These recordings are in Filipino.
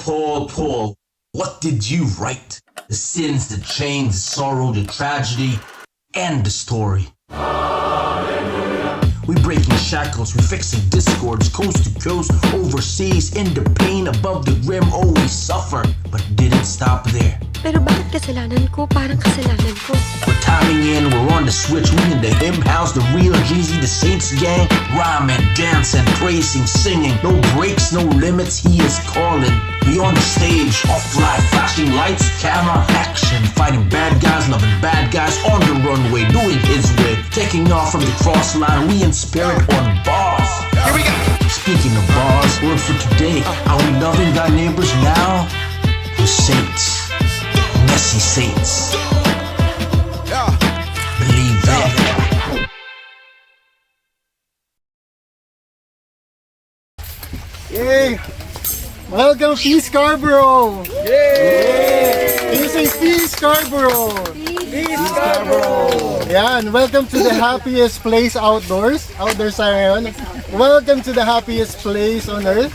Paul, what did you write? The sins, the chains, the sorrow, the tragedy, and the story. We breaking shackles, we fixing discords, coast to coast, overseas, in the pain, above the rim, oh we suffer, but didn't stop there. Pero bakit kasalanan ko? Parang kasalanan ko. We're timing in, we're on the switch, we in the hymn house, the real Jeezy, the Saints gang, rhyming, dancing, praising, singing, no breaks, no limits, he is calling. We on the stage, off live, flashing lights, camera, action, fighting bad guys, loving bad guys, on the runway, doing his way, taking off from the cross line, we in spirit on bars. Here we go! Speaking of bars, word for today, are we loving thy neighbors now? We're saints, messy saints. Believe that. Yay! Welcome P. Scarborough! Yay! Can you say P. Scarborough? P. Scarborough! Yan, welcome to the happiest place outdoors. Outdoors tayo ngayon. Welcome to the happiest place on earth.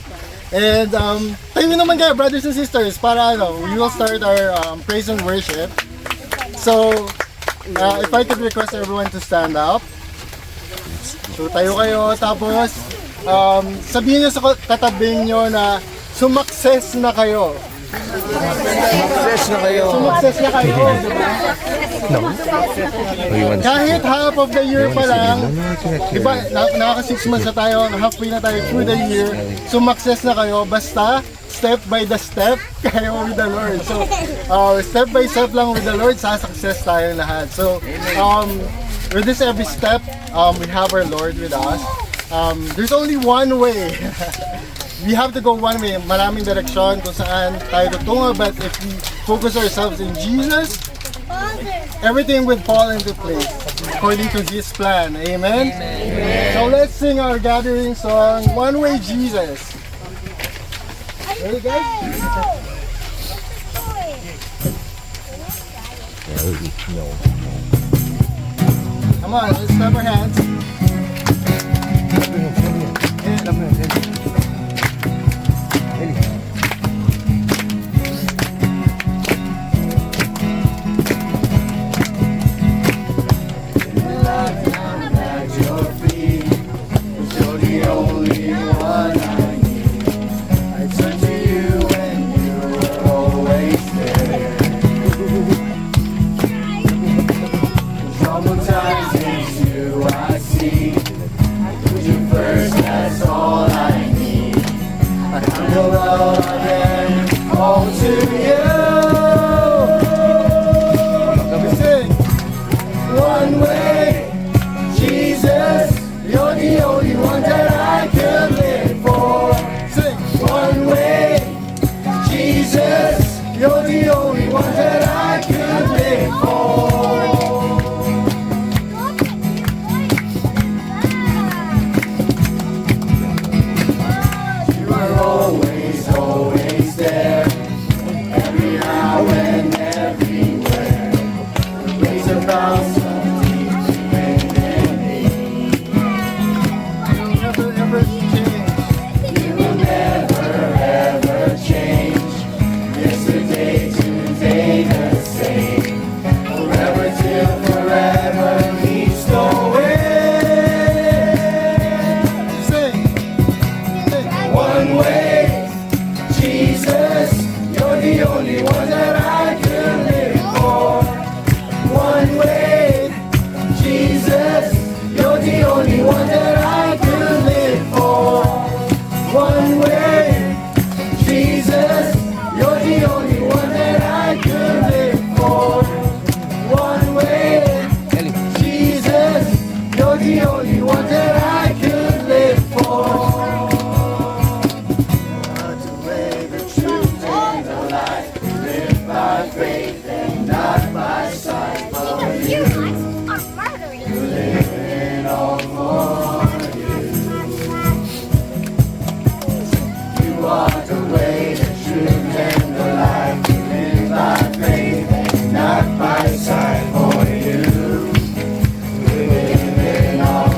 And tayo naman kayo, brothers and sisters, para we will start our praise and worship. So, if I could request everyone to stand up. So tayo kayo, tapos sabihin nyo sa katabing nyo na sumakses na kayo. Sumakses na kayo. Sumakses na kayo. Kahit half of the year pa lang, diba, nakaka 6 months na tayo, halfway na tayo through the year, sumakses na kayo, basta step by the step kayo with the Lord. So, step by step lang with the Lord, sasuccess tayo lahat. So, with this every step, we have our Lord with us. There's only one way. We have to go one way. Maraming direksyon kung saan tayo tutungo, but if we focus ourselves in Jesus, everything will fall into place according to His plan. Amen? Amen. So let's sing our gathering song, One Way Jesus. Ready guys? Come on, let's clap our hands. Not by sight for you. Living all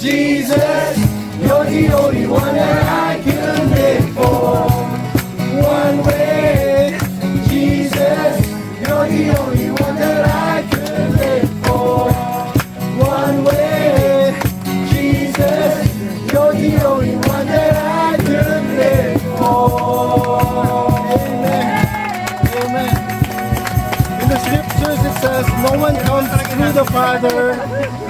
Jesus, you're the only one that I can live for. One way, Jesus, you're the only one that I can live for. One way, Jesus, you're the only one that I can live for. Amen. Amen. In the scriptures it says, no one comes through the Father,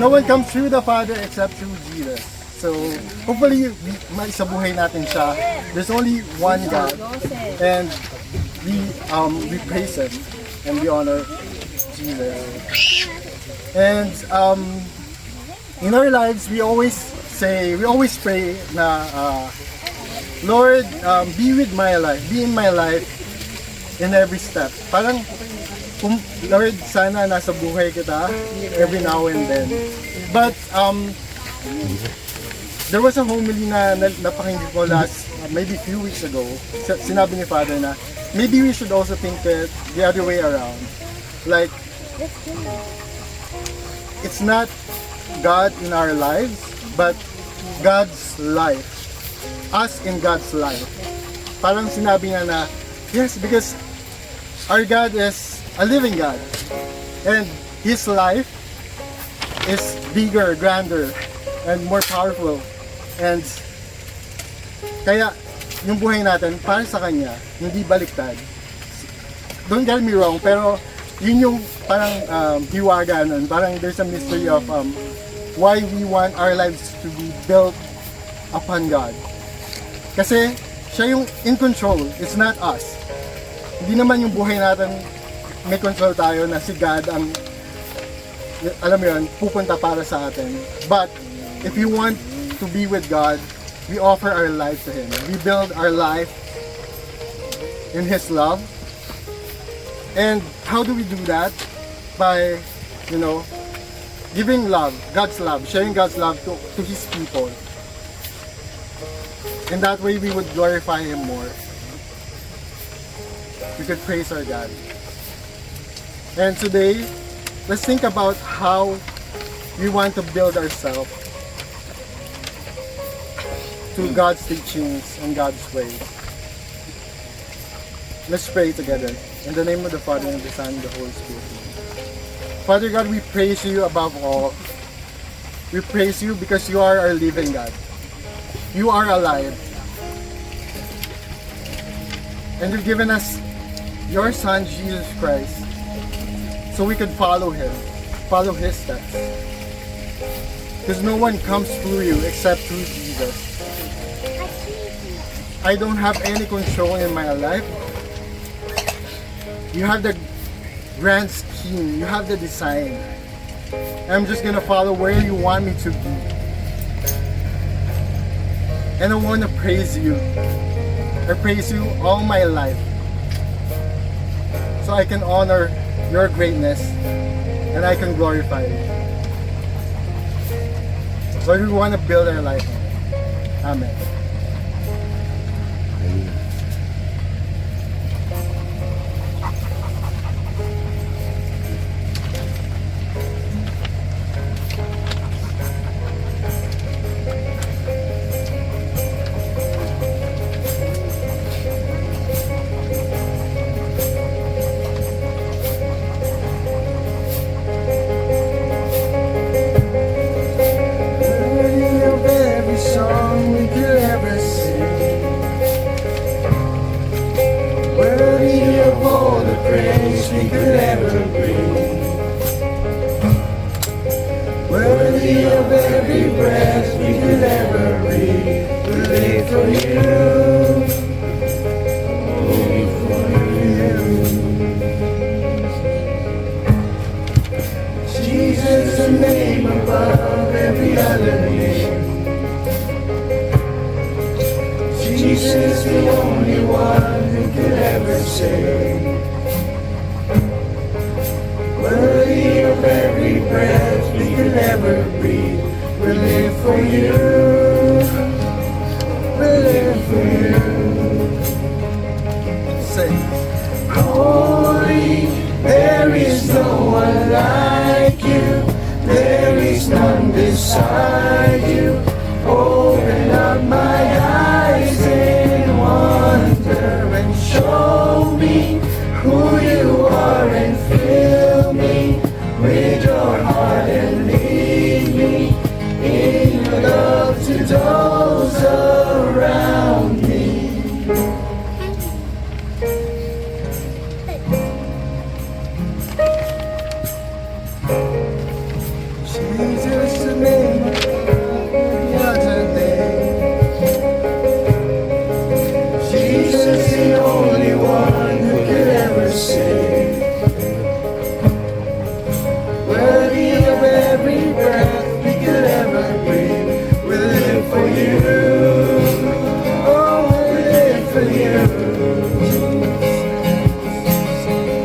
no one comes through the Father except through Jesus. So, hopefully, maisabuhay natin siya. There's only one God, and we praise Him, and we honor Jesus. And in our lives, we always pray na, Lord, be with my life, be in my life in every step. Parang, Lord, sana nasa buhay kita every now and then. But, there was a homily na napakinggan ko maybe few weeks ago. Sinabi ni Father na, maybe we should also think it the other way around. Like, it's not God in our lives, but God's life. Us in God's life. Parang sinabi niya na, yes, because our God is a living God. And His life is bigger, grander, and more powerful. And kaya yung buhay natin para sa Kanya, hindi baliktad. Don't get me wrong, pero yun yung parang hiwaga nun. Parang there's a mystery of why we want our lives to be built upon God. Kasi siya yung in control, it's not us. Hindi naman yung buhay natin may control tayo na si God ang, alam mo yun, pupunta para sa atin. But if you want to be with God, we offer our life to Him. We build our life in His love. And how do we do that? By, giving love, God's love, sharing God's love to His people. And that way we would glorify Him more. We could praise our God. And today, let's think about how we want to build ourselves to God's teachings and God's ways. Let's pray together. In the name of the Father, and the Son, and the Holy Spirit. Father God, we praise You above all. We praise You because You are our living God. You are alive. And You've given us Your Son, Jesus Christ, so we could follow Him, follow His steps. Because no one comes through You except through Jesus. I don't have any control in my life. You have the grand scheme. You have the design. I'm just gonna follow where You want me to be. And I want to praise You. I praise You all my life, so I can honor Your greatness and I can glorify You. Lord, we want to build our life. Amen. Worthy of every breath we could ever breathe, we live for You, only for You. Jesus, the name above every other name. Jesus, the only one who could ever save. Worthy of every breath we could ever breathe, we live for You, we live for You. Say, Holy, there is no one like You, there is none beside You. those around me. Jesus, the name of today. Jesus, the only one who could ever save. Worthy of every breath we could ever breathe. We live for you. Oh, we live for you.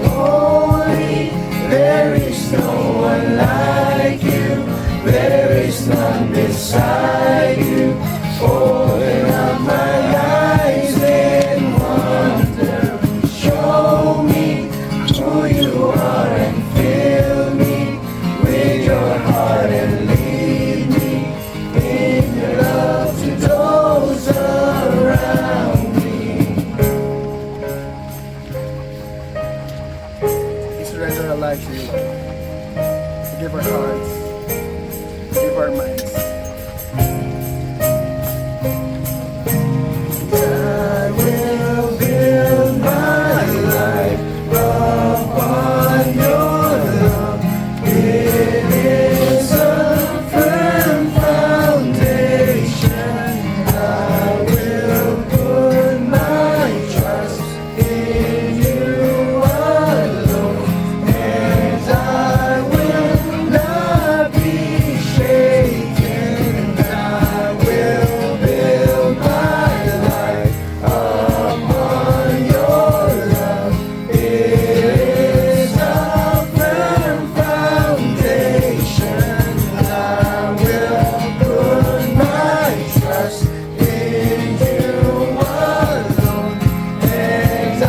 Holy, there is no one like you. There is none beside you. Open up my eyes in wonder. Show me who you are and fill me with your heart and lead me in your love to those around me. We surrender our lives to you, Lord. We give our hearts, we give our minds. I will build my life upon your love. It is a firm foundation. I will put my trust in you alone, and I will not be shaken. I will build my life upon your love. It is a firm foundation. I will put my trust in you alone, and I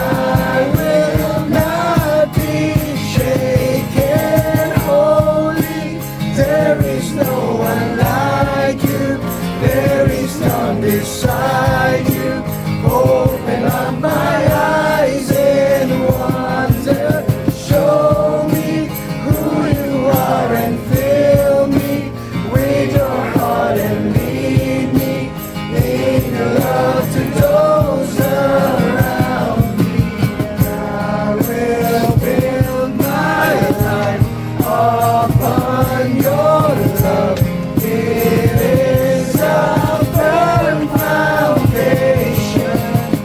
will not be shaken. Holy, there is no one like you. There is none beside you. Open up my eyes in wonder. Show me who you are and fill me with your heart and lead me in your love to those around me. I will build my life upon your love. It is a firm foundation.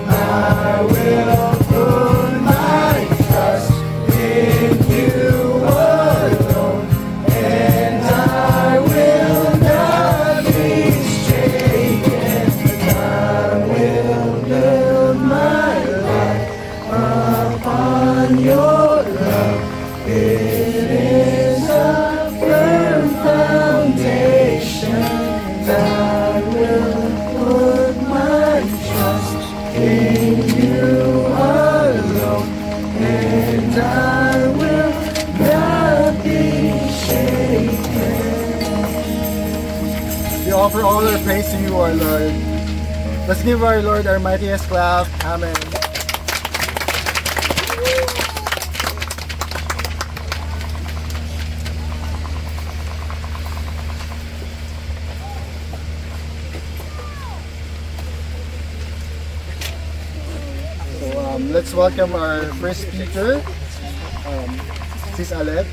I will put my trust in you alone, and I will not be shaken. I will build my life upon your love. It is a firm foundation. I will put my trust in you alone, and I will not be shaken. We offer all our praise to you, our Lord. Let's give our Lord our mightiest clap. Amen. So let's welcome our first speaker, Sis Aled.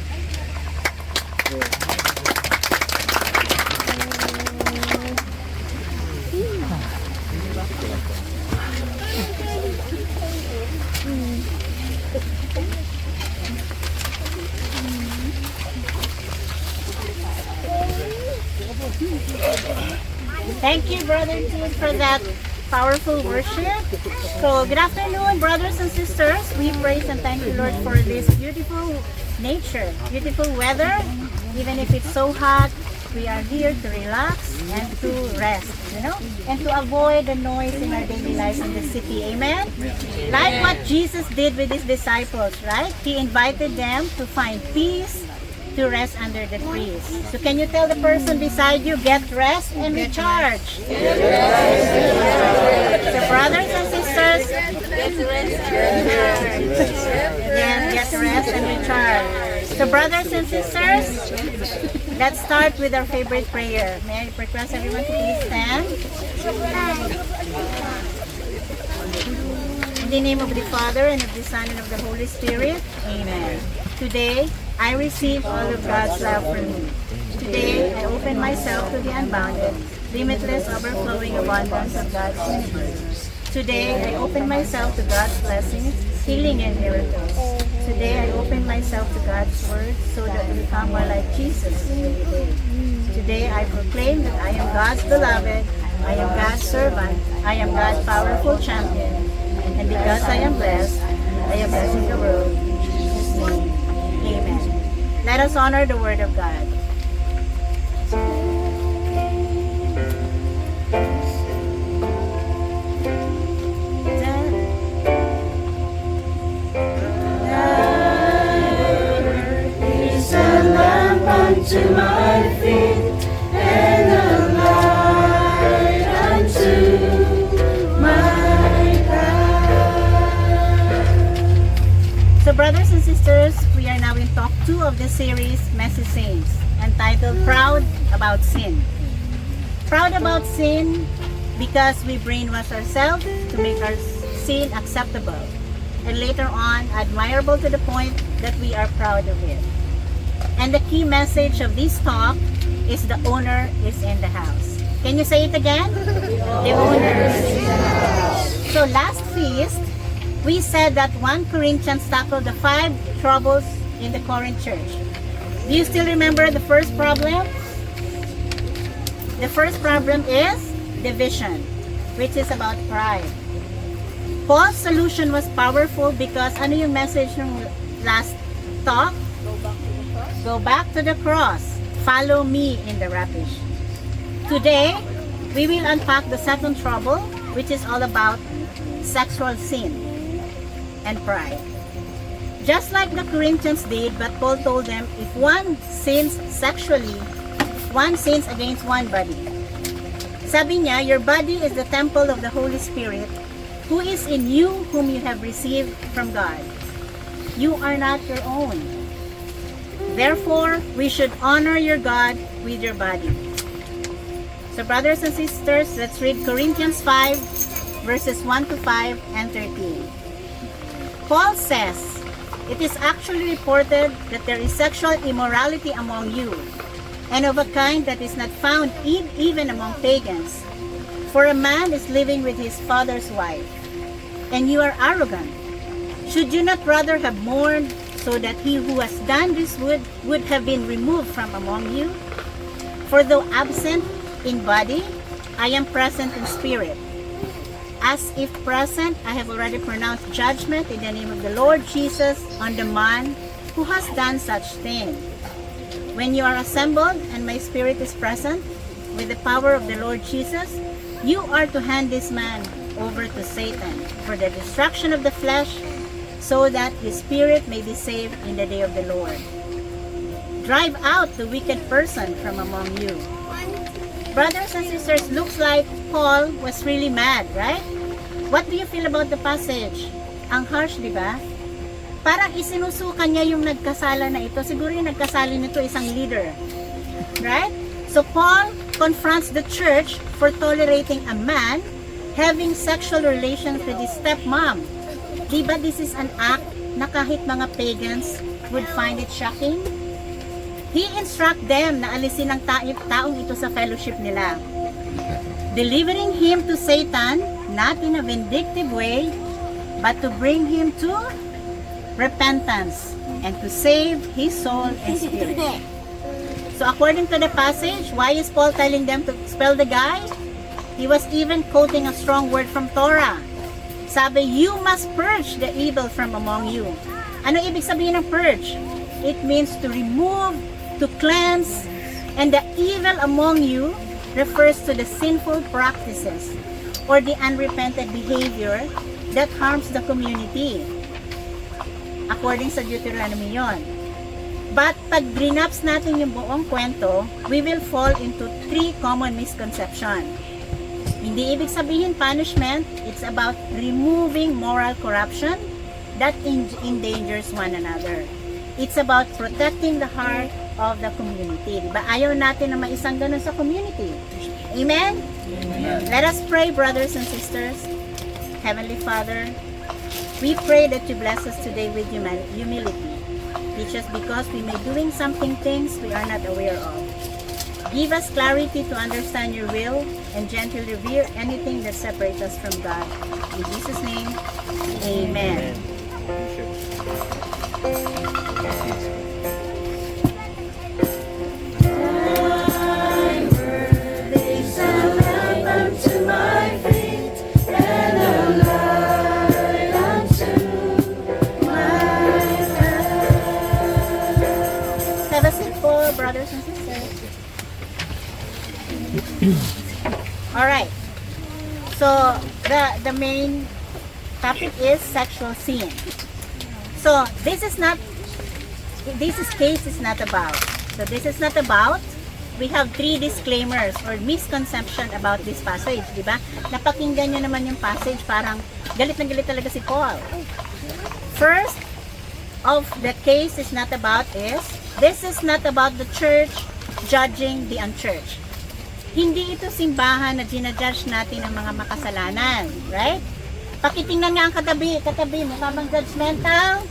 Thank you, Brother Tim, for that powerful worship. So, good afternoon, brothers and sisters. We praise and thank you, Lord, for this beautiful nature, beautiful weather. Even if it's so hot, we are here to relax and to rest, and to avoid the noise in our daily lives in the city. Amen? Like what Jesus did with his disciples, right? He invited them to find peace, to rest under the trees. So can you tell the person beside you, get rest and recharge? So brothers and sisters, get rest and recharge. So brothers and sisters, Let's start with our favorite prayer. May I request everyone to please stand? In the name of the Father, and of the Son, and of the Holy Spirit. Amen. Today, I receive all of God's love for me. Today, I open myself to the unbounded, limitless, overflowing abundance of God's universe. Today, I open myself to God's blessings, healing, and miracles. Today, I open myself to God's word so that I become more like Jesus every day. Today, I proclaim that I am God's beloved, I am God's servant, I am God's powerful champion, and because I am blessed, I am blessing the world. In Jesus' name, amen. Let us honor the word of God. Unto my feet and a light unto my path. So brothers and sisters, we are now in talk 2 of the series Messy Saints, entitled Proud About Sin. Proud about sin because we brainwash ourselves to make our sin acceptable, and later on admirable to the point that we are proud of it. And the key message of this talk is the owner is in the house. Can you say it again? The owner is in the house. So last feast, we said that 1 Corinthians tackled the 5 troubles in the Corinth church. Do you still remember the first problem? The first problem is division, which is about pride. Paul's solution was powerful because ano yung message ng last talk? Go back to the cross. Follow me in the rapish. Today, we will unpack the second trouble, which is all about sexual sin and pride. Just like the Corinthians did, but Paul told them, if one sins sexually, one sins against one body. Sabi niya, your body is the temple of the Holy Spirit, who is in you, whom you have received from God. You are not your own. Therefore, we should honor your God with your body. So brothers and sisters, let's read Corinthians 5, verses 1 to 5 and 13. Paul says, it is actually reported that there is sexual immorality among you, and of a kind that is not found even among pagans. For a man is living with his father's wife, and you are arrogant. Should you not rather have mourned, so that he who has done this would have been removed from among you? For though absent in body, I am present in spirit. As if present, I have already pronounced judgment in the name of the Lord Jesus on the man who has done such thing. When you are assembled and my spirit is present, with the power of the Lord Jesus, you are to hand this man over to Satan for the destruction of the flesh, so that his spirit may be saved in the day of the Lord. Drive out the wicked person from among you. Brothers and sisters, looks like Paul was really mad, right? What do you feel about the passage? Ang harsh, di ba? Parang isinusukan niya yung nagkasala na ito. Siguro yung nagkasala nito isang leader. Right? So Paul confronts the church for tolerating a man having sexual relations with his stepmom. Diba this is an act na kahit mga pagans would find it shocking? He instruct them na alisin ang taong ito sa fellowship nila, delivering him to Satan, not in a vindictive way, but to bring him to repentance and to save his soul and spirit. So according to the passage, why is Paul telling them to expel the guy? He was even quoting a strong word from Torah. Sabi, you must purge the evil from among you. Ano ibig sabihin ng purge? It means to remove, to cleanse, and the evil among you refers to the sinful practices or the unrepented behavior that harms the community. According sa Deuteronomy yon. But pag grinaps natin yung buong kwento, we will fall into 3 common misconceptions. Hindi ibig sabihin punishment, it's about removing moral corruption that endangers one another. It's about protecting the heart of the community. Diba? Ayaw natin na maisang ganun sa community. Amen? Let us pray, brothers and sisters. Heavenly Father, we pray that you bless us today with humility. Teach us because we may doing something things we are not aware of. Give us clarity to understand your will and gently revere anything that separates us from God. In Jesus' name, amen. Have a seat for brothers and sisters. Alright. So, the main topic is sexual sin. So, this case is not about. So, this is not about. We have 3 disclaimers or misconception about this passage, di ba? Napakinggan nyo naman yung passage, parang galit na galit talaga si Paul. First of the case is not about is, this is not about the church judging the unchurched. Hindi ito simbahan na ginajudge natin ang mga makasalanan, right? Pakitingnan nga ang katabi mo, bang judgmental?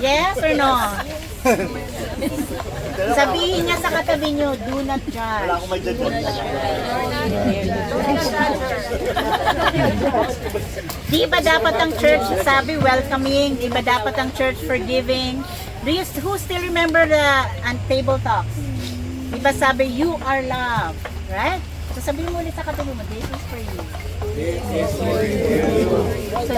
Yes or no? Sabihin niya sa katabi niyo, do not judge. Wala akong may judge. Di ba dapat ang church sabi welcoming? Di ba dapat ang church forgiving? Who still remember the table talks? Di ba sabi, you are loved, right? So sabihin mo ulit sa katabi mo, this is for you. This is for you. So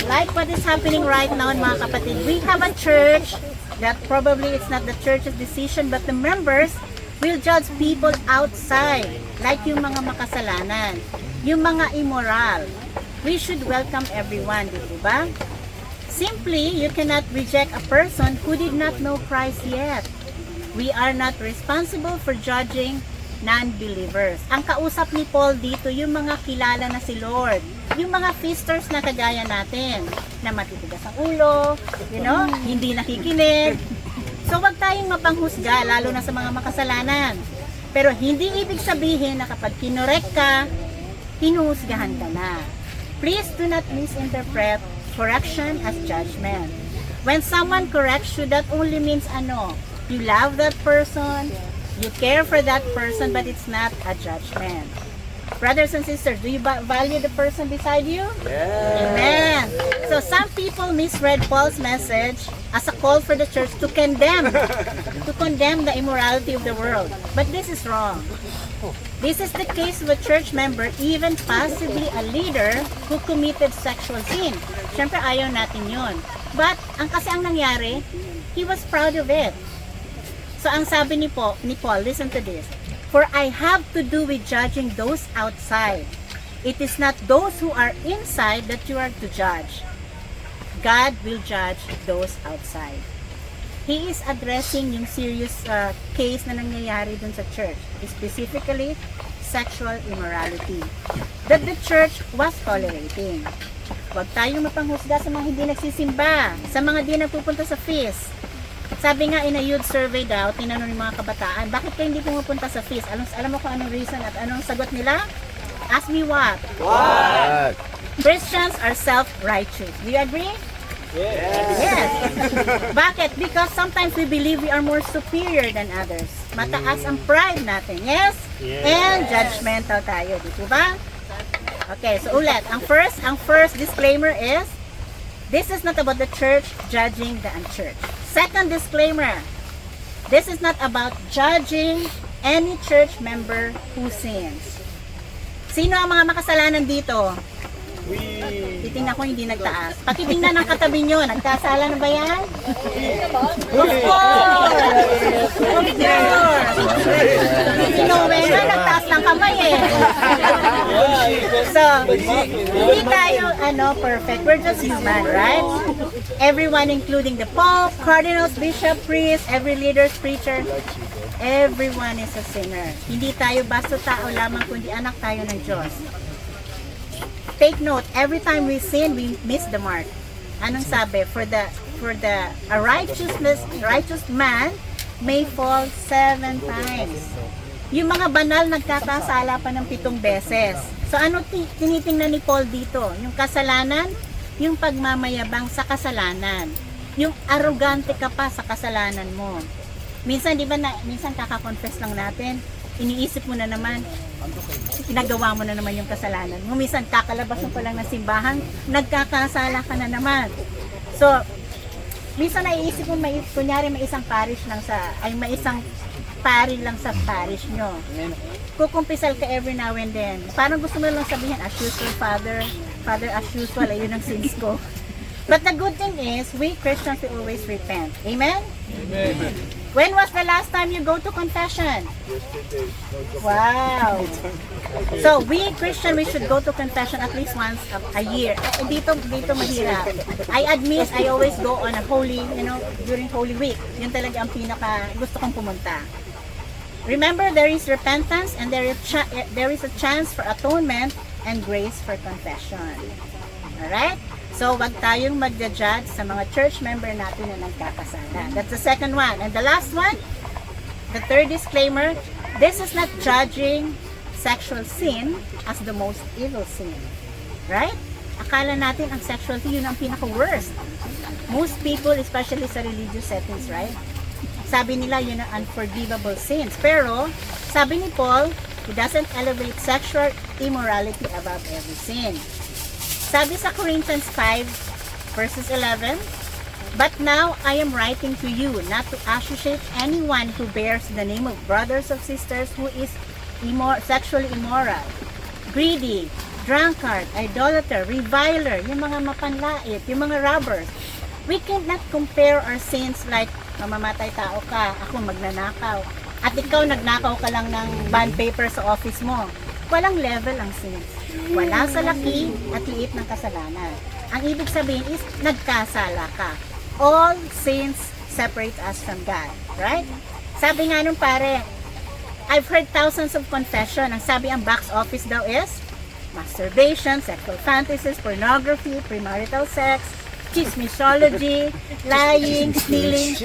like what is happening right now, mga kapatid, we have a church that probably it's not the church's decision, but the members will judge people outside, like yung mga makasalanan, yung mga immoral. We should welcome everyone, di ba? Simply, you cannot reject a person who did not know Christ yet. We are not responsible for judging non-believers. Ang kausap ni Paul dito, yung mga kilala na si Lord, yung mga feasters na kagaya natin, na matitigas ang ulo, hindi nakikinig. So wag tayong mapanghusga, lalo na sa mga makasalanan. Pero hindi ibig sabihin na kapag kinorek ka, hinuhusgahan ka na. Please do not misinterpret correction as judgment. When someone corrects you, that only means you love that person, you care for that person, but it's not a judgment. Brothers and sisters, do you value the person beside you? Yes. Amen. So some people misread Paul's message as a call for the church to condemn the immorality of the world. But this is wrong. This is the case of a church member, even possibly a leader who committed sexual sin. Siyempre ayaw natin yun. But kasi ang nangyari, he was proud of it. So ang sabi ni Paul, listen to this. For I have to do with judging those outside. It is not those who are inside that you are to judge. God will judge those outside. He is addressing yung serious case na nangyayari dun sa church. Specifically, sexual immorality. That the church was tolerating. Huwag tayong mapanghusga sa mga hindi nagsisimba, sa mga di nagpupunta sa feast. Sabi nga in a youth survey daw, tinanong ng mga kabataan, bakit kayo hindi pumupunta sa feast? Alam mo kung anong reason at anong sagot nila? Ask me what? What? Christians are self-righteous. Do you agree? Yes. Bakit? Because sometimes we believe we are more superior than others. Mataas ang pride natin. Yes? And judgmental tayo. Dito ba? Okay, so ulit. Ang first disclaimer is, this is not about the church judging the unchurched. Second disclaimer, this is not about judging any church member who sins. Sino ang mga makasalanan dito? Titingnan ko hindi nagtaas. Pakitingnan ng katabi nyo, nagkasala na ba yan? Of course! Sino wena, nagtaas ng kamay eh. So, hindi tayo perfect. We're just human, right? Everyone including the Pope, cardinals, bishop, priest, every leader, preacher, everyone is a sinner. Hindi tayo basta tao lamang, kundi anak tayo ng Diyos. Take note, every time we sin, we miss the mark. Anong sabi? For the for a righteous man may fall 7 times. Yung mga banal nagkakasala pa ng 7 beses. So ano tinitingnan ni Paul dito? Yung kasalanan, yung pagmamayabang sa kasalanan. Yung arrogante ka pa sa kasalanan mo. Minsan, di ba, minsan kaka-confess lang natin, iniisip mo na naman, ginagawa mo na naman yung kasalanan mo. Minsan, kakalabas mo pa lang ng simbahan, nagkakasala ka na naman. So, minsan naiisip mo, kunyari may isang parish lang may isang pari lang sa parish nyo. Kukumpisal ka every now and then. Parang gusto mo lang sabihin, as usual, Father, as usual, ayun ang sins ko. But the good thing is, we Christians, we always repent. Amen? Amen. When was the last time you go to confession? Wow. So we Christian, we should go to confession at least once a year. Dito mahirap. I admit, I always go on a holy, during Holy Week. Yun talaga ang pinaka gusto kong pumunta. Remember, there is repentance and there is a chance for atonement and grace for confession. Alright? So, wag tayong magja-judge sa mga church member natin na nagkakasala. That's the second one. And the last one, the third disclaimer, this is not judging sexual sin as the most evil sin. Right? Akala natin ang sexual sin, yun ang pinaka-worst. Most people, especially sa religious settings, right? Sabi nila, yun ang unforgivable sins. Pero, sabi ni Paul, he doesn't elevate sexual immorality above every sin. Sabi sa Corinthians 5, verses 11, "But now I am writing to you not to associate anyone who bears the name of brothers or sisters who is sexually immoral, greedy, drunkard, idolater, reviler," yung mga mapanlait, yung mga robbers. We cannot compare our sins like mamamatay tao ka, ako magnanakaw, at ikaw nagnakaw ka lang ng bond paper sa office mo. Walang level ang sins. Wala sa laki at liit ng kasalanan. Ang ibig sabihin is, nagkasala ka. All sins separate us from God. Right? Sabi nga nung pare, I've heard thousands of confession. Ang sabi ang box office daw is, masturbation, sexual fantasies, pornography, premarital sex, chismisology, lying, stealing.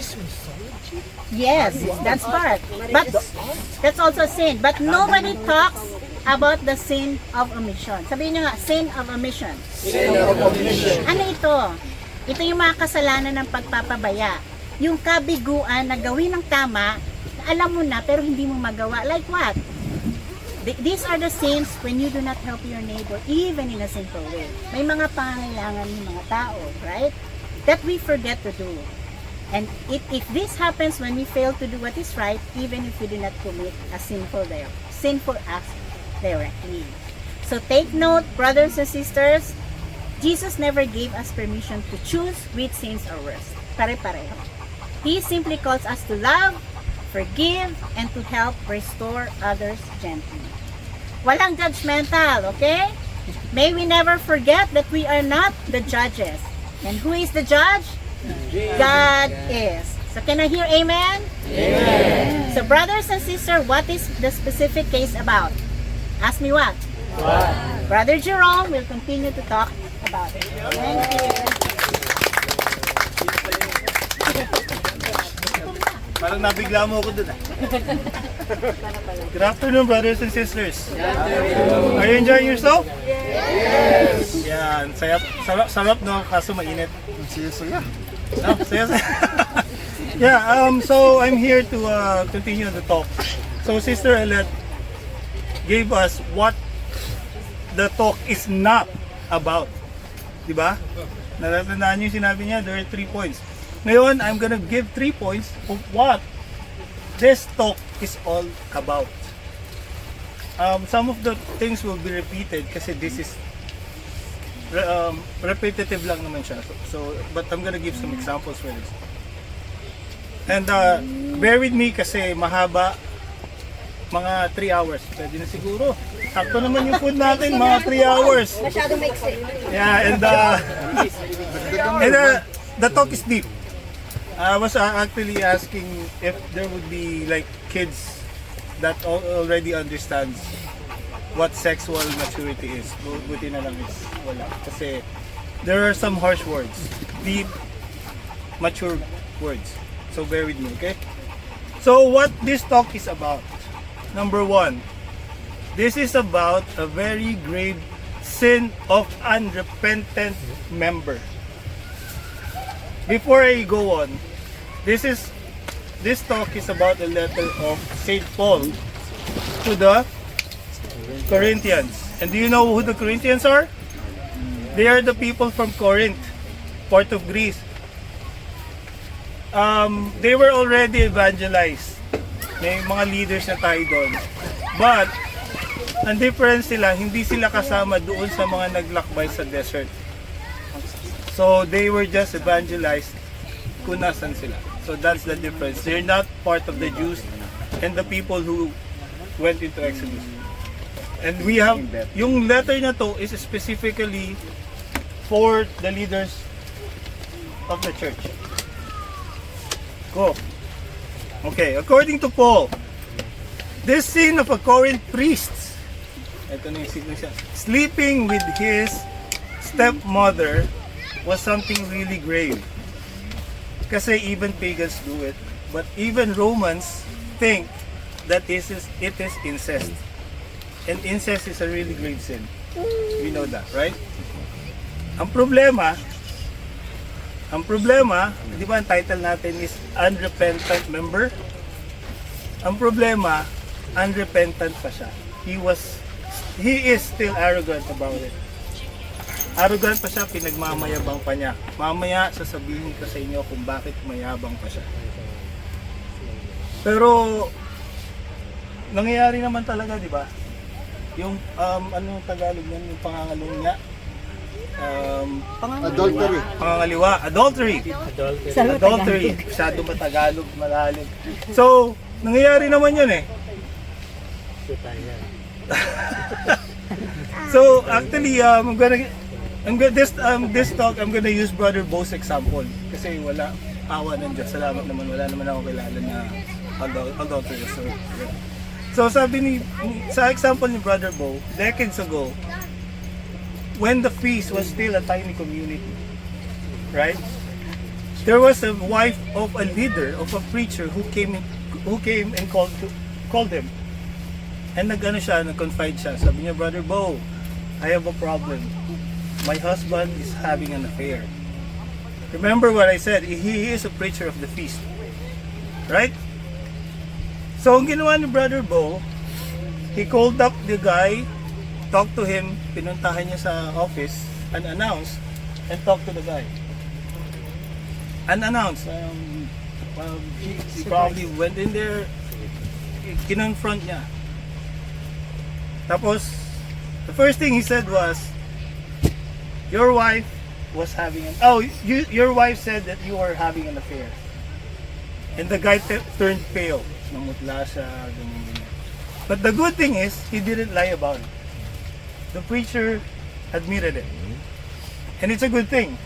Yes, that's part. But that's also sin. But nobody talks about the sin of omission. Sabihin nyo nga, sin of omission. Sin of omission. Ano ito? Ito yung mga kasalanan ng pagpapabaya. Yung kabiguan na gawin ng tama, na alam mo na pero hindi mo magawa. Like what? These are the sins when you do not help your neighbor even in a simple way. May mga pangangailangan ng mga tao, right? That we forget to do. And if this happens when we fail to do what is right, even if we do not commit a sinful act directly. So take note, brothers and sisters, Jesus never gave us permission to choose which sins are worse. Pare-pareho. He simply calls us to love, forgive, and to help restore others gently. Walang judgmental, okay? May we never forget that we are not the judges. And who is the judge? God is. So can I hear amen? Amen. So brothers and sisters, what is the specific case about? Ask me what? Brother Jerome will continue to talk about it. Thank you. Parang nabigla mo ako dun. Good afternoon, brothers and sisters. Are you enjoying yourself? Yes! Yan, sarap no, kaso mainit. Saya-saya. No, saya-saya. Yeah, so I'm here to continue the talk. So Sister Elet gave us what the talk is not about. Diba? Natatandaan niyo yung sinabi niya, there are 3 points. Ngayon, I'm gonna give 3 points of what this talk is all about. Some of the things will be repeated kasi this is repetitive lang naman siya. So, but I'm gonna give some examples for this. And bear with me kasi mahaba, mga 3 hours. Pwede na siguro. Sakto naman yung food natin, mga 3 hours. Masyadong maiksi. Yeah, and the talk is deep. I was actually asking if there would be like kids that already understands what sexual maturity is. Buti na lang is wala. Kasi there are some harsh words, deep, mature words. So bear with me, okay? So what this talk is about, number one, this is about a very grave sin of unrepentant member. Before I go on, this talk is about a letter of Saint Paul to the Corinthians. And do you know who the Corinthians are? They are the people from Corinth, part of Greece. They were already evangelized. May mga leaders na tayo doon. But, ang difference sila, hindi sila kasama doon sa mga naglakbay sa desert. So, they were just evangelized kung nasan sila. So, that's the difference. They're not part of the Jews and the people who went into Exodus. And we have, yung letter na to is specifically for the leaders of the church. Go. Okay, according to Paul, this sin of a Corinth priest, ito na yung signature, sleeping with his stepmother was something really grave. Kasi even pagans do it, but even Romans think that it is incest. And incest is a really grave sin. We know that, right? Ang problema, di ba ang title natin is Unrepentant Member? Ang problema, unrepentant pa siya. He is still arrogant about it. Arrogant pa siya, pinagmamayabang pa niya. Mamaya, sasabihin ko sa inyo kung bakit mayabang pa siya. Pero, nangyayari naman talaga, di ba? Yung, anong Tagalog yan? Yung pangangalong niya? Adultery. Pangangaliwa, adultery. Masyado matagalog, malalim. So, nangyayari naman yun eh. So, actually, this talk, I'm gonna use Brother Bo's example. Kasi wala, awa ng Diyos. Salamat naman, wala naman ako kilala na adultery. So, sabi sa example ni Brother Bo, decades ago, when the feast was still a tiny community, right? There was a wife of a leader, of a preacher who came and called him. And nag-confide siya. Sabi niya, Brother Bo, I have a problem. My husband is having an affair. Remember what I said, he is a preacher of the feast. Right? So, ang ginawa ni Brother Bo, he called up the guy, talked to him, pinuntahan niya sa office, unannounced, and talked to the guy. Unannounced. He probably went in there, kinonfront niya. Tapos, the first thing he said was, your wife was having your wife said that you are having an affair. And the guy turned pale. Namutla siya, ganyan. But the good thing is, he didn't lie about it. The preacher admitted it. And it's a good thing.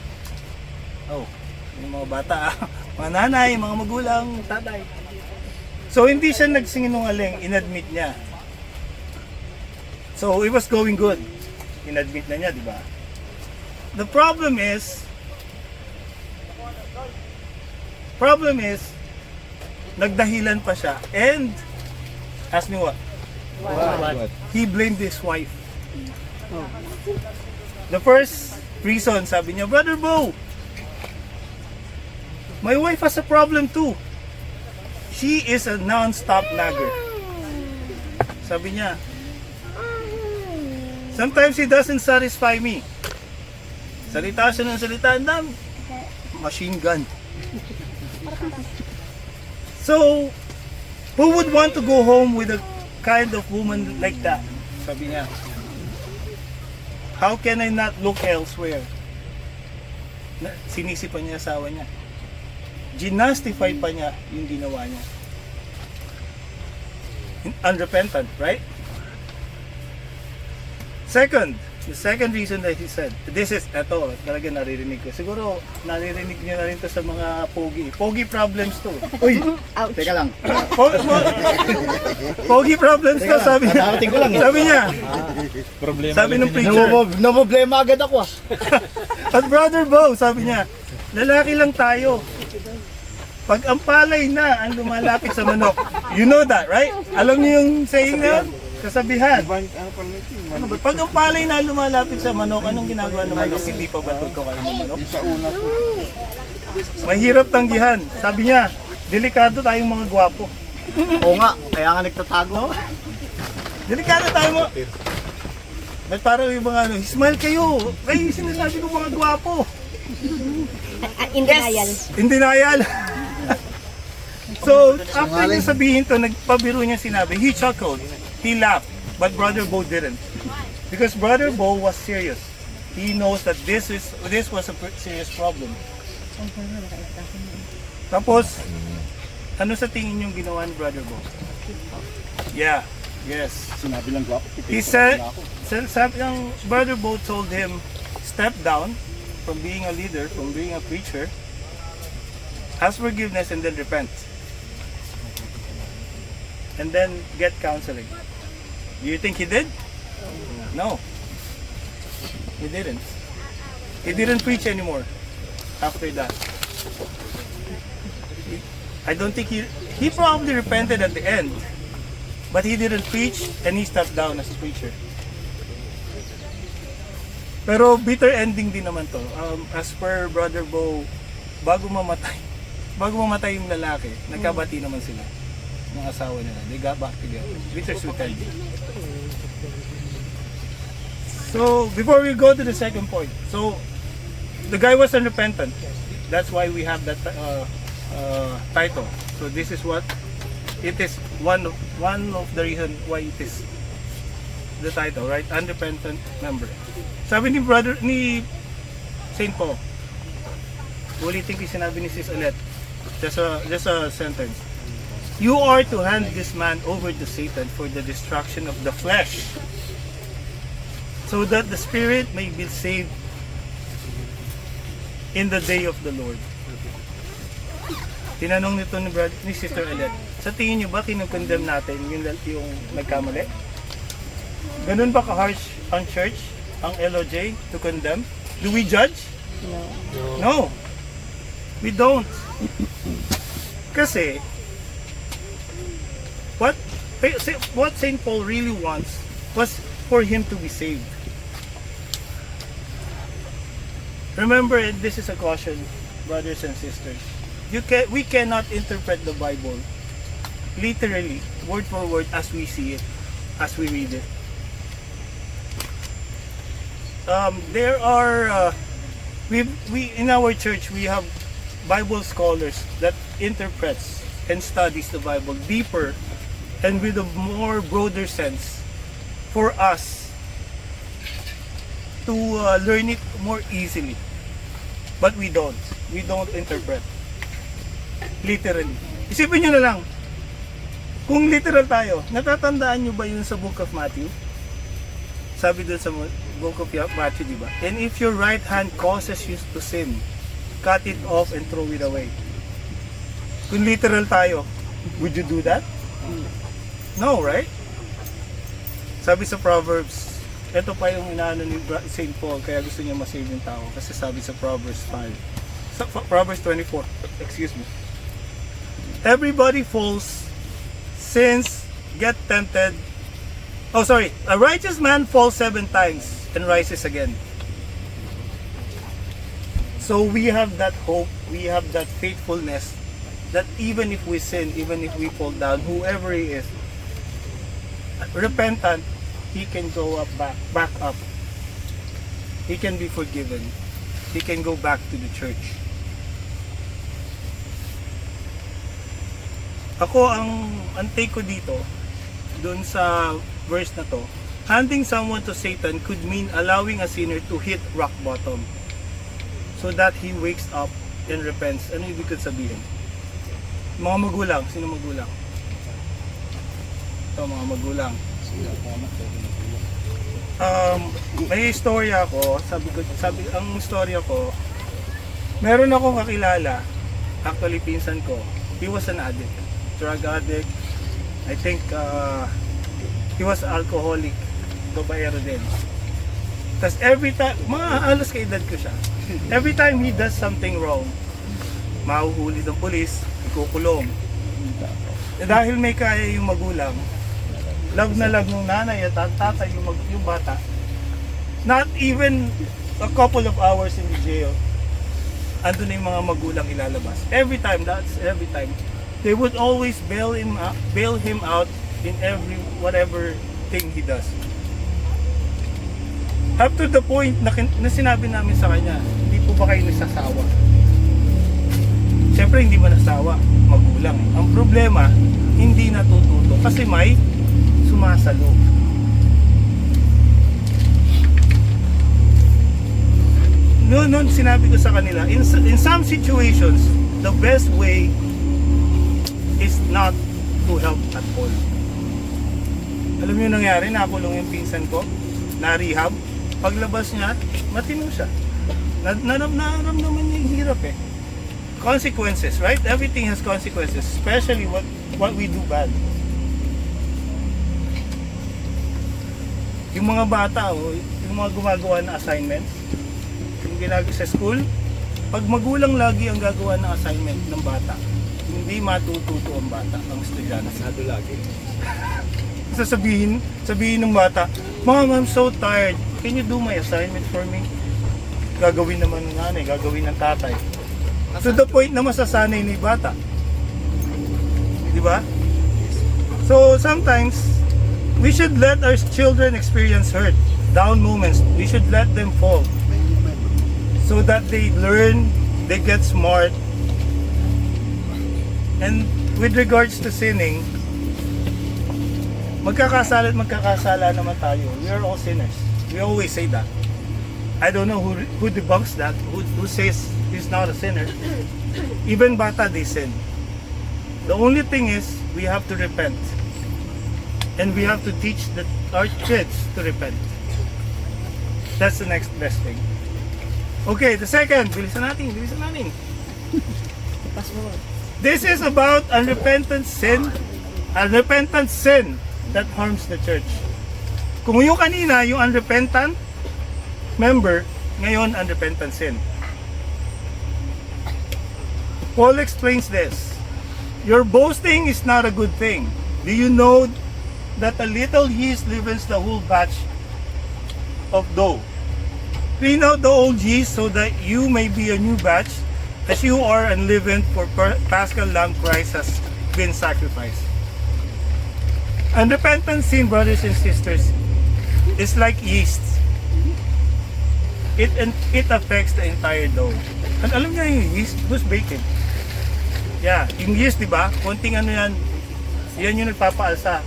Oh, yung mga bata, mga nanay, mga magulang, tatay. So, hindi siya nagsinungaling, inadmit niya. So, it was going good. Inadmit na niya, di ba? The problem is, nagdahilan pa siya. And, ask me what? What? He blamed his wife. The first reason, sabi niya, Brother Bo, my wife has a problem too. She is a non-stop nagger. Sabi niya, sometimes he doesn't satisfy me. Salita siya ng salita, machine gun. So, who would want to go home with a kind of woman like that? Sabi niya. How can I not look elsewhere? Sinisipan niya asawa niya. Ginastify pa niya yung ginawa niya. Unrepentant, right? The second reason that he said, talaga naririnig ko. Siguro, naririnig niyo na rin to sa mga pogi problems to. Uy! Teka lang. Pogi problems to, sabi niya. Nakakating ko lang eh. Sabi niya. Sabi ng preacher. Namproblema agad ako ah. At Brother Bo, sabi niya, lalaki lang tayo. Pag ang palay na ang lumalapit sa manok, you know that, right? Alam niyo yung saying na yun? Kasabihan. Pag ang palay na lumalapit sa manok, anong ginagawa ng manok? Hindi pa ba tutukan ng manok? Mahirap tanggihan. Sabi niya, delikado tayong mga gwapo. Oo nga, kaya nga nagtatago. Delikado tayo mo. At parang yung mga ano, smile kayo. Ay, sinasabi ko mga gwapo. In denial. In denial. So, after niya sabihin to, nagpabiro niya sinabi, he chuckled, he laughed, but Brother Bo didn't. Because Brother Bo was serious. He knows that this was a serious problem. Tapos, ano sa tingin yung ginawa ni Brother Bo? Yeah, yes. Sinabi lang gwapo. He said, yung Brother Bo told him, step down from being a leader, from being a preacher, ask forgiveness and then repent. And then get counseling. Do you think he did? No. He didn't. He didn't preach anymore after that. I don't think he probably repented at the end, but he didn't preach and he stepped down as a preacher. Pero bitter ending din naman to. As per Brother Bo, bago mamatay yung lalaki, nagkabati naman sila. Ng asawa nila. They got back together. Bittersweet ending. So, before we go to the second point. So, the guy was unrepentant. That's why we have that title. So, this is what it is. One of the reason why it is the title, right? Unrepentant member. Sabi ni Saint Paul, ulitin ko yung sinabi ni Sis Alette. Just a sentence. You are to hand this man over to Satan for the destruction of the flesh, so that the spirit may be saved in the day of the Lord. Tinanong nito ni Sister Alette, sa tingin niyo ba kinukondemn natin yung nagkamali? Ganun ba ka-harsh ang church, ang LOJ, to condemn? Do we judge? No. We don't. Kasi, what St. Paul really wants was for him to be saved. Remember, this is a caution, brothers and sisters. We cannot interpret the Bible literally, word for word, as we see it, as we read it. There are we in our church we have Bible scholars that interprets and studies the Bible deeper and with a more broader sense for us to learn it more easily. But we don't interpret literally. Isipin nyo na lang, kung literal tayo, natatandaan nyo ba yun sa Book of Matthew? Sabi dun sa Book of Matthew, di ba? And if your right hand causes you to sin, cut it off and throw it away. Kung literal tayo, would you do that? No, right? Sabi sa Proverbs, ito pa yung inaano ni St. Paul, kaya gusto niya masave yung tao. Kasi sabi sa Proverbs 5, Proverbs 24, excuse me. Everybody falls, sins, get tempted. Oh, sorry. A righteous man falls 7 times and rises again. So we have that hope, we have that faithfulness that even if we sin, even if we fall down, whoever he is, repentant, he can go up back up. He can be forgiven. He can go back to the church. Ako, ang take ko dito, dun sa verse na to, handing someone to Satan could mean allowing a sinner to hit rock bottom so that he wakes up and repents. Ano ibig sabihin? Mga magulang, sino magulang? Ito, mga magulang. May istorya ako, ang istorya ko, meron akong kakilala, actually pinsan ko, he was an addict, drug addict, I think he was alcoholic, babaero din. Tapos every time, mga halos kaedad ko siya, every time he does something wrong, mahuhuli ng pulis, ikukulong. Dahil may kaya yung magulang, love na love ng nanay at tatay yung bata, not even a couple of hours in the jail, andun na yung mga magulang ilalabas. Every time, they would always bail him out in every whatever thing he does. Up to the point na sinabi namin sa kanya, hindi po ba kayo nasasawa? Siyempre hindi man nasawa, magulang. Ang problema, hindi natututo kasi may sumasalo. Noon sinabi ko sa kanila, in some situations, the best way is not to help at all. Alam niyo nangyari, nakulong yung pinsan ko, na-rehab. Paglabas niya, matino siya. Naramdaman niya yung hirap eh. Consequences, right? Everything has consequences, especially what we do bad. Yung mga bata, yung mga gumagawa ng assignments, yung ginagawa sa school, pag magulang lagi ang gagawa ng assignment ng bata, hindi matututo ang bata, ang estudyante. Sado lagi. Sabihin ng bata, Mom, I'm so tired. Can you do my assignment for me? Gagawin naman ng nanay, gagawin ng tatay. To the point na masasanay ni bata. Di ba? So sometimes, we should let our children experience hurt, down moments. We should let them fall. So that they learn, they get smart. And with regards to sinning, magkakasala naman tayo. We are all sinners. We always say that. I don't know who debunks that, who says he's not a sinner. Even bata, they sin. The only thing is, we have to repent. And we have to teach our kids to repent. That's the next best thing. Okay, the second, bilisan natin. This is about unrepentant sin that harms the church. Kung yung kanina, yung unrepentant member, ngayon unrepentant sin. Paul explains this. Your boasting is not a good thing. Do you know that a little yeast leavens the whole batch of dough? Clean out the old yeast so that you may be a new batch, as you are unleavened, for Paschal Lamb Christ has been sacrificed. Unrepentant sin, brothers and sisters, is like yeast. It affects the entire dough. And alam niyo yung yeast, who's baking? Yeah, yung yeast, di ba? Konting ano yan, yan yung nagpapaalsa.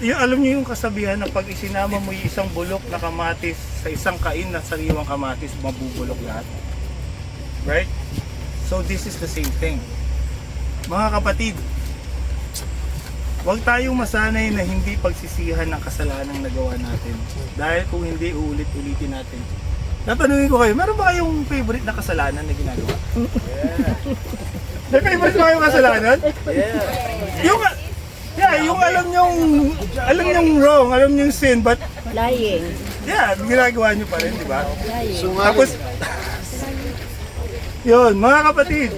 Yung alam niyo yung kasabihan na pag isinama mo yung isang bulok na kamatis sa isang kain na sariwang kamatis, mabubulok lahat. Right? So this is the same thing. Mga kapatid, huwag tayong masanay na hindi pagsisihan ng kasalanang nagawa natin. Dahil kung hindi, uulit-ulitin natin. Natanungin ko kayo, meron ba kayong favorite na kasalanan na ginagawa? Yeah. May favorite ba kayong kasalanan? Yeah. Yung alam nyong wrong, alam nyong sin, but Lying. yeah, ginagawa nyo pa rin, di ba? Lying. Tapos, yun, mga kapatid,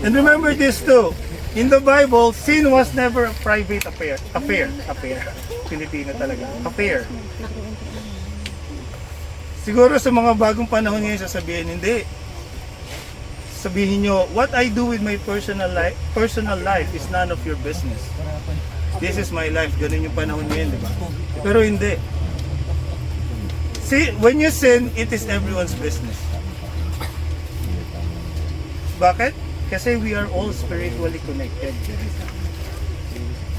and remember this too, in the Bible, sin was never a private affair. Pilipino talaga. Affair. Siguro sa mga bagong panahon ngayon sasabihin, hindi. Sabihin nyo, what I do with my personal life is none of your business. This is my life. Ganun yung panahon ngayon, di ba? Pero hindi. See, when you sin, it is everyone's business. Bakit? Kasi we are all spiritually connected.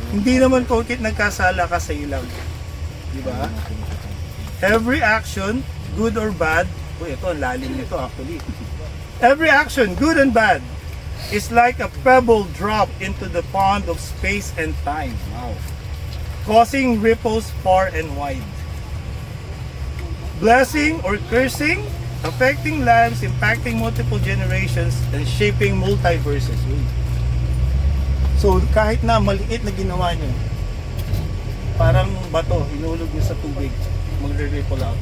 Hindi naman porket nagkasala ka sa ilang. Di ba? Every action, good or bad, ito, ang lalim nito actually. Every action, good and bad, is like a pebble dropped into the pond of space and time. Wow. Causing ripples far and wide. Blessing or cursing, affecting lives, impacting multiple generations, and shaping multiverses. So kahit na maliit na ginawa nyo, parang bato, hinulog nyo sa tubig, magre-ripple out.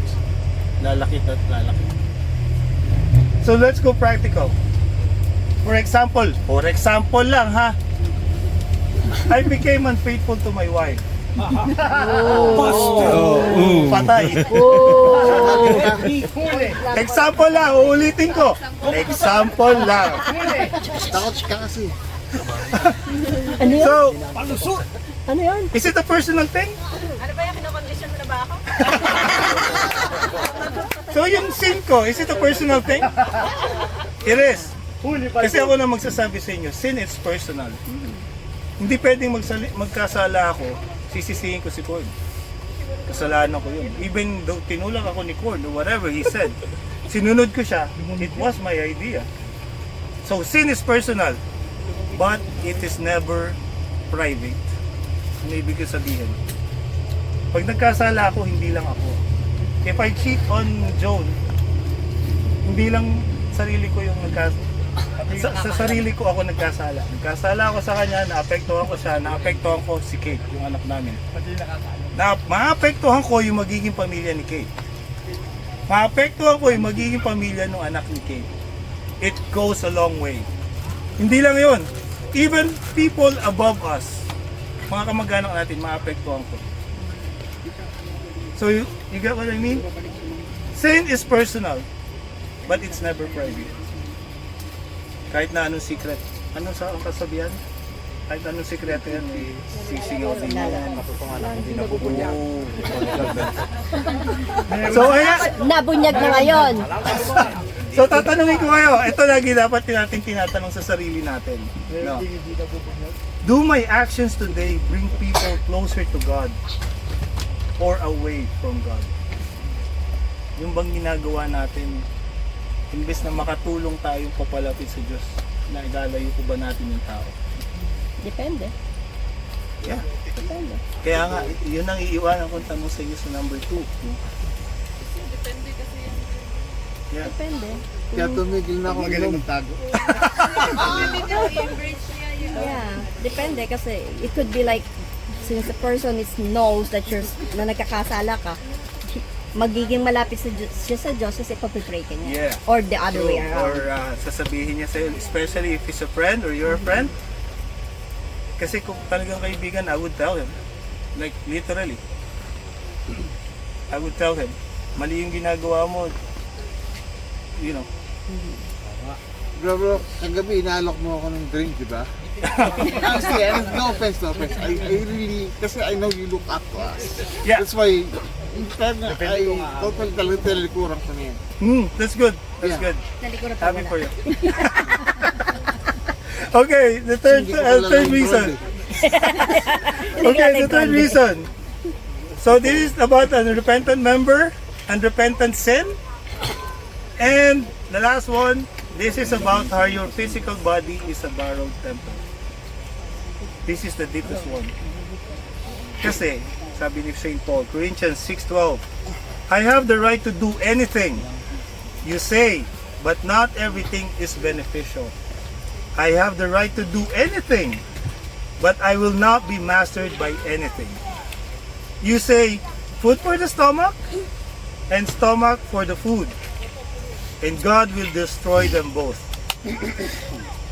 Lalakit at lalakit. So So let's go practical. For example lang ha. I became unfaithful to my wife. Patay. Example lang, uulitin ko. Example lang. Takot ka kasi. Ano yun? So, Ano yun? is it a personal thing? Ano ba yung kinokondisyon mo na ba ako? So yung sin ko, is it a personal thing? It is. Kasi ako na magsasabi sa inyo, sin is personal. Hindi pwedeng magkasala ako, sisisihin ko si Cord. Kasalanan ko yun. Even though tinulak ako ni Cord or whatever he said, sinunod ko siya, it was my idea. So sin is personal, but it is never private. Ano ibig sabihin? Pag nagkasala ako, hindi lang ako. If I cheat on Joan, hindi lang sarili ko yung sa sarili ko ako nagkasala. Nagkasala ako sa kanya, naapektuhan ko siya, naapektuhan ko si Kate, yung anak namin. Maapektuhan ko yung magiging pamilya ni Kate. Maapektuhan ko yung magiging pamilya ng anak ni Kate. It goes a long way. Hindi lang yun. Even people above us, mga kamag-anak natin, maapektuhan ko. So you get what I mean? Sin is personal, but it's never private. Kahit na anong secret, anong sa ang kasabihan? Kahit anong sikreto yan, eh, sisingaw din yan. Hindi nabubunyag. So ayan, Nabunyag na ngayon. so tatanungin ko kayo, ito lagi dapat natin tinatanong sa sarili natin. No. Do my actions today bring people closer to God or away from God? Yung bang ginagawa natin, imbes na makatulong tayong papalapit sa Diyos, na ilalayo ko ba natin yung tao? Depende. Yeah. Depende. Kaya nga, yun ang iiwanan kong tanong sa inyo sa number 2. Yeah. Depende. Kaya tumigil na ako magaling magtago. Yeah. Depende kasi it could be like since the person knows that na nagkakasala ka, magiging malapit siya sa Diyos kasi ipapipray ka niya. Yeah. Or the other way Or around. sasabihin niya sa'yo, especially if he's a friend or you're a friend. Kasi kung talagang kaibigan, I would tell him. Like, literally. I would tell him, mali yung ginagawa mo. You know. Bro, kagabi inaalok mo ako ng drink, di ba? Honestly, no offense. I really, kasi I know you look up to us. Yeah. That's why, I totally talikuran ko niyan. That's good. That's Yeah. good. Nalikuran pa Happy wala. for you. Okay, the third reason. Okay, the third reason. So this is about an unrepentant member, unrepentant sin. And the last one, this is about how your physical body is a borrowed temple. This is the deepest one. Kasi, sabi ni St. Paul, Corinthians 6:12, I have the right to do anything you say, but not everything is beneficial. I have the right to do anything, but I will not be mastered by anything. You say, food for the stomach, and stomach for the food, and God will destroy them both.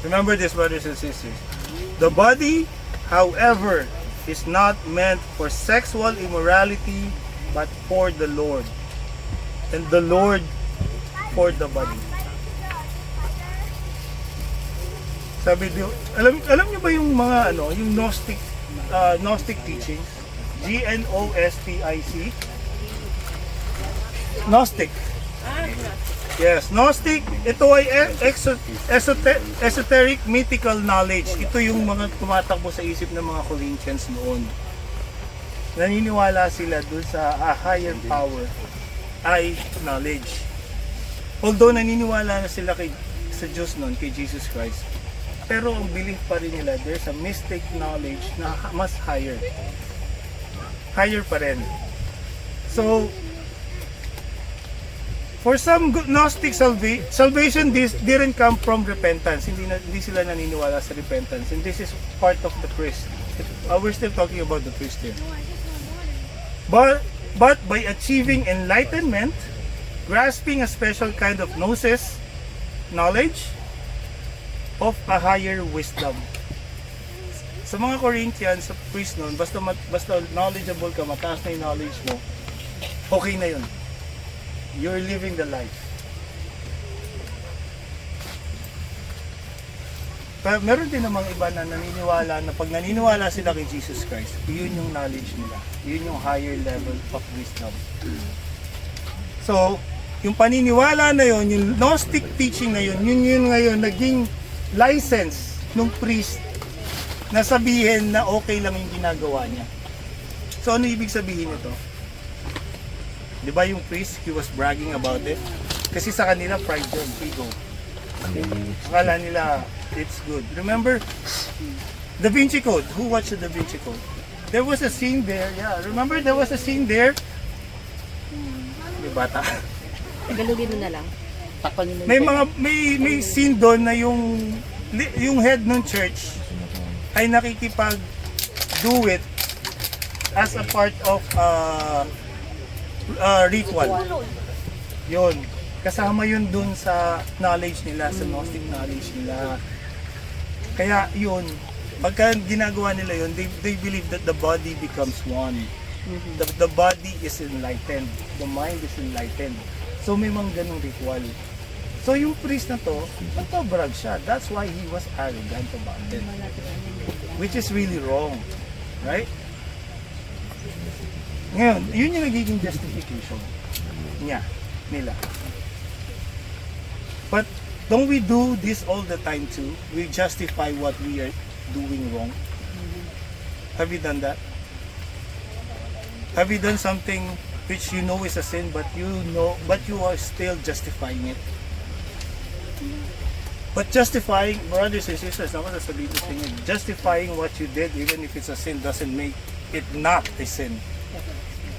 Remember this, brothers and sisters. The body, however, is not meant for sexual immorality, but for the Lord, and the Lord for the body. Sabi niyo, alam niyo ba yung mga yung Gnostic teachings? Gnostic. Gnostic. Yes, Gnostic, ito ay esoteric mythical knowledge. Ito yung mga tumatakbo sa isip ng mga Corinthians noon. Naniniwala sila dun sa higher power ay knowledge. Although naniniwala na sila sa Diyos noon, kay Jesus Christ, pero ang belief pa rin nila, there's a mystic knowledge na mas higher. Higher pa rin. So, for some Gnostic salvation didn't come from repentance. Hindi sila naniniwala sa repentance. And this is part of the priest. We're still talking about the priest here. But by achieving enlightenment, grasping a special kind of gnosis, knowledge of a higher wisdom. Sa mga Corinthians, sa priest nun, basta knowledgeable ka, mataas na yung knowledge mo, okay na yun. You're living the life. Pero meron din namang iba na naniniwala na pag naniniwala sila kay Jesus Christ, yun yung knowledge nila. Yun yung higher level of wisdom. So, yung paniniwala na yun, yung Gnostic teaching na yun, yun ngayon naging license ng priest na sabihin na okay lang yung ginagawa niya. So, ano ibig sabihin nito? Di ba yung priest, he was bragging about it? Kasi sa kanila, pride yun, ego. Akala nila, it's good. Remember, Da Vinci Code. Who watched the Da Vinci Code? There was a scene there, yeah. Remember, there was a scene there? May bata. Tagalogin mo na lang. May scene doon na yung head ng church ay nakikipag-do it as a part of ritual. Yun. Kasama yun dun sa knowledge nila, sa Gnostic knowledge nila. Kaya yun, pagka ginagawa nila yun, they believe that the body becomes one. The body is enlightened. The mind is enlightened. So may mga ganung ritual. So yung priest na to, nagpa-brag siya. That's why he was arrogant about it. Which is really wrong. Right? Ngayon, yun yung nagiging justification nila. But don't we do this all the time too? We justify what we are doing wrong. Have you done that? Have you done something which you know is a sin, but you are still justifying it? But justifying, brothers and sisters, ako sasabihin ko sa inyo, justifying what you did, even if it's a sin, doesn't make it not a sin.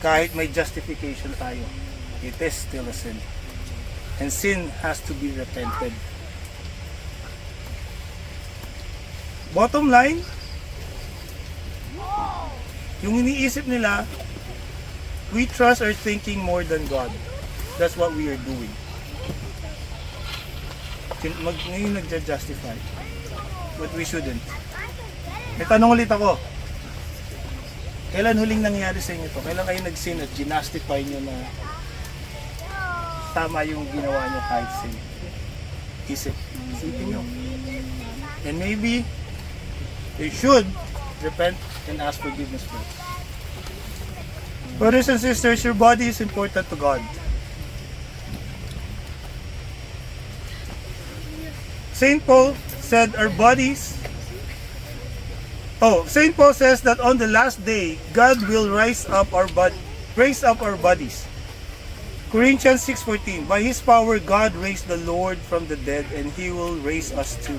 Kahit may justification tayo, it is still a sin. And sin has to be repented. Bottom line, yung iniisip nila, we trust our thinking more than God. That's what we are doing. Ngayon nagja-justify. But we shouldn't. May tanong ulit ako. Kailan huling nangyari sa inyo to? Kailan kayo nag-sin at ginastify nyo na tama yung ginawa nyo kahit sin? Isipin nyo. And maybe you should repent and ask forgiveness first. Brothers and sisters, your body is important to God. Saint Paul said our bodies. Saint Paul says that on the last day, God will raise up our bodies. Corinthians 6:14. By His power, God raised the Lord from the dead, and He will raise us too.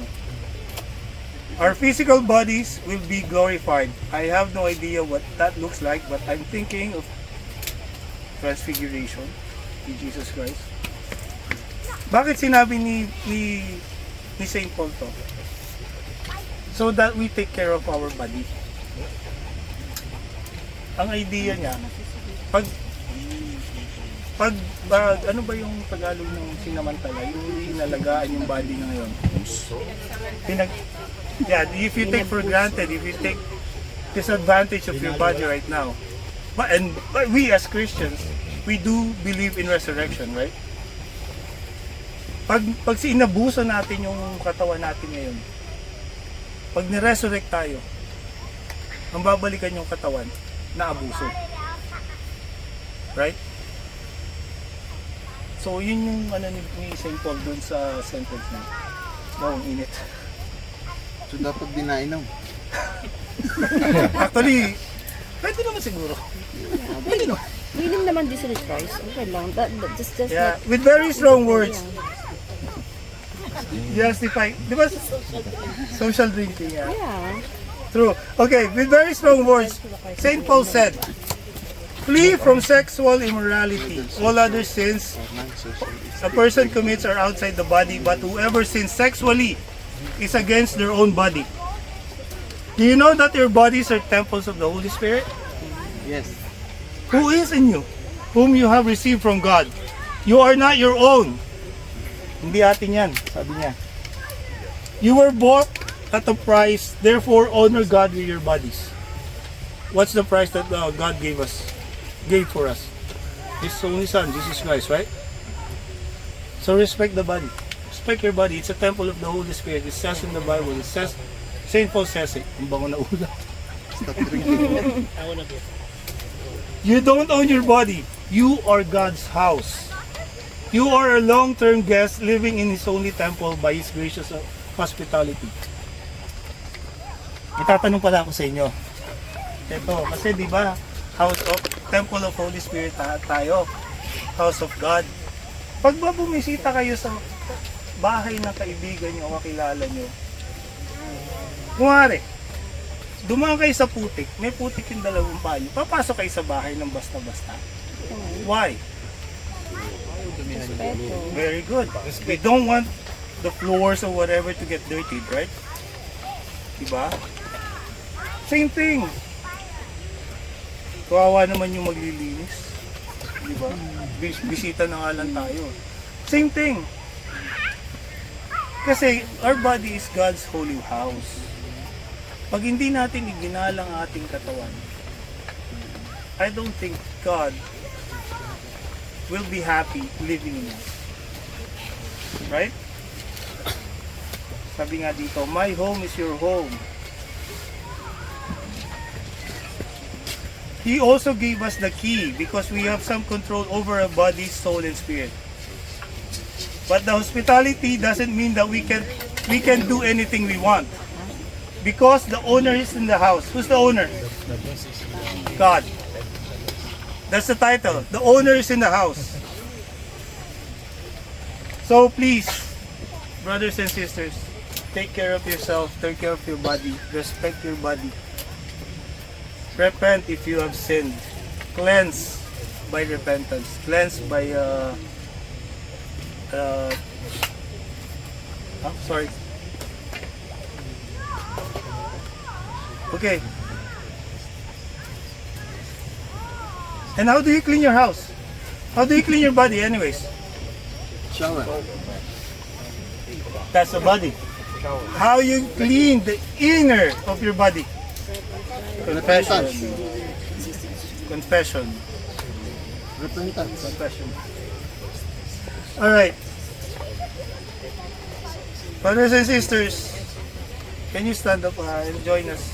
Our physical bodies will be glorified. I have no idea what that looks like, but I'm thinking of transfiguration in Jesus Christ. Bakit sinabi ni Saint Paul to? So that we take care of our body. Ang idea niya, pag ano ba yung Tagalog ng sinamantala? Yung hindi inalagaan yung body na ngayon. If you take for granted, if you take disadvantage of your body right now, but we as Christians, we do believe in resurrection, right? Pag inabuso natin yung katawan natin ngayon, pag ni-resurrect tayo, ang babalikan yung katawan na abuso. Right? So, yun yung ni St. Paul dun sa sentence na. Wow, init. So, dapat dinainom. Actually, pwede naman siguro. Pwede naman. Minum naman din sila Christ. Okay lang. Just Yeah, like, with very strong words. Justify. Di ba? Social drinking. Yeah. yeah. True. Okay, with very strong words, St. Paul said, flee from sexual immorality. All other sins a person commits are outside the body, but whoever sins sexually is against their own body. Do you know that your bodies are temples of the Holy Spirit? Yes. Who is in you, whom you have received from God? You are not your own. Hindi atin yan, sabi niya. You were bought at a price, therefore honor God with your bodies. What's the price that God gave for us? His only Son, Jesus Christ, right? So respect the body. Respect your body. It's a temple of the Holy Spirit. It says in the Bible. It says, St. Paul says it. Ang bango na ulam. You don't own your body. You are God's house. You are a long-term guest living in His holy temple by His gracious hospitality. Itatanong pala ako sa inyo. Ito, kasi di ba, temple of Holy Spirit tayo. House of God. Pag ba bumisita kayo sa bahay ng kaibigan nyo o kakilala nyo, kumari, dumaan kayo sa putik, may putik yung dalawang payo, papasok kayo sa bahay ng basta-basta. Why? Very good. We don't want the floors or whatever to get dirty, right? Diba? Same thing. Kawawa naman yung maglilinis. Diba? Bisita na nga lang tayo. Same thing. Kasi our body is God's holy house. Pag hindi natin iginalang ang ating katawan, I don't think God will be happy living in us. Right? Sabi nga dito, my home is your home. He also gave us the key because we have some control over our body, soul, and spirit. But the hospitality doesn't mean that we can do anything we want. Because the owner is in the house. Who's the owner? God. That's the title. The owner is in the house. So please, brothers and sisters, take care of yourself, take care of your body, respect your body. Repent if you have sinned. Cleanse by repentance. Cleanse by sorry. Okay. And how do you clean your house? How do you clean your body anyways? Shower. That's the body. How you clean the inner of your body? Confession. Confession. Repentance. Confession. Alright. Brothers and sisters, can you stand up and join us?